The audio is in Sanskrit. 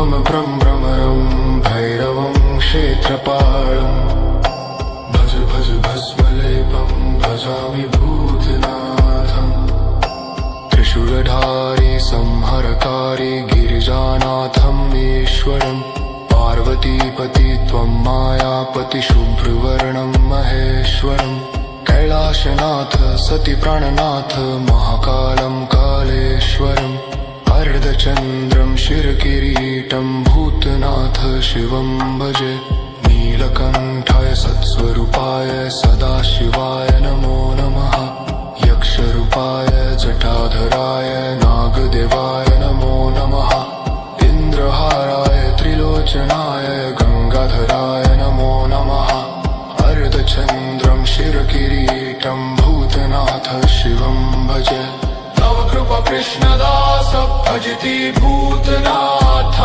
भम भ्रम भ्रमरं भैरवं क्षेत्रपालम् भज भज भस्मलेपं भजामि भूतनाथम् त्रिशूलधारी संहरकारी गिरिजानाथम् ईश्वरम् पार्वतीपति त्वं मायापति शुभ्रवर्णं महेश्वरम् कैलाशनाथ सति प्राणनाथ महाकालं कालेश्वरम् अर्धचन्द्रं शिरकिरीटं भूतनाथ शिवं भजे नीलकण्ठाय सत्स्वरूपाय सदाशिवाय नमो नमः यक्षरूपाय जटाधराय नागदेवाय नमो नमः इन्द्रहाराय त्रिलोचनाय गंगाधराय नमो नमः अर्धचन्द्रं शिरकिरीटं भूतनाथ शिवं भजे तव कृपा कृष्णदास भजति भूतनाथ।